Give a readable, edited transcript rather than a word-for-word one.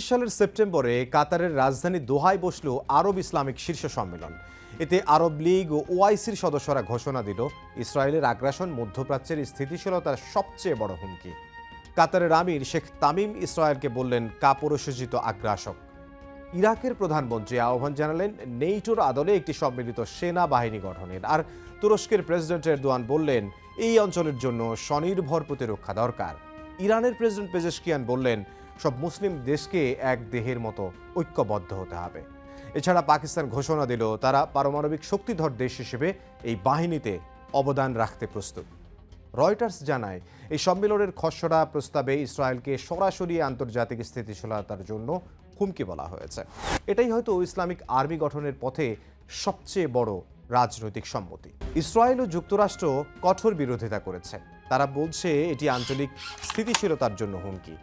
সালের সেপ্টেম্বরে কাতারের রাজধানী দোহায় বসল আরব ইসলামিক শীর্ষ সম্মেলন। এতে আরব লীগ ও ওআইসির সদস্যরা ঘোষণা দিল, ইসরায়েলের আগ্রাসন মধ্যপ্রাচ্যের স্থিতিশীলতার সবচেয়ে বড় হুমকি। কাতারের আমির শেখ তামিম ইসরায়েলকে বললেন কাপুরুষোচিত আগ্রাসক। ইরাকের প্রধানমন্ত্রী আহ্বান জানালেন নেইটোর আদলে একটি সম্মিলিত সেনাবাহিনী গঠনের। আর তুরস্কের প্রেসিডেন্ট এরদোয়ান বললেন এই অঞ্চলের জন্য স্বনির্ভর প্রতিরক্ষা দরকার। ইরানের প্রেসিডেন্ট পেজেশকিয়ান বললেন সব মুসলিম দেশকে এক দেহের মতো ঐক্যবদ্ধ হতে হবে। এছাড়া পাকিস্তান ঘোষণা দিল তারা পারমাণবিক শক্তিধর দেশ হিসেবে এই বাহিনীতে অবদান রাখতে প্রস্তুত। রয়টার্স জানায় এই সম্মেলনের খসড়া প্রস্তাবে ইসরায়েলকে সরাসরি আন্তর্জাতিক স্থিতিশীলতার জন্য হুমকি বলা হয়েছে। এটাই হয়তো ইসলামিক আর্মি গঠনের পথে সবচেয়ে বড় রাজনৈতিক সম্মতি। ইসরায়েল ও যুক্তরাষ্ট্র কঠোর বিরোধিতা করেছে। তারা বলছে এটি আঞ্চলিক স্থিতিশীলতার জন্য হুমকি।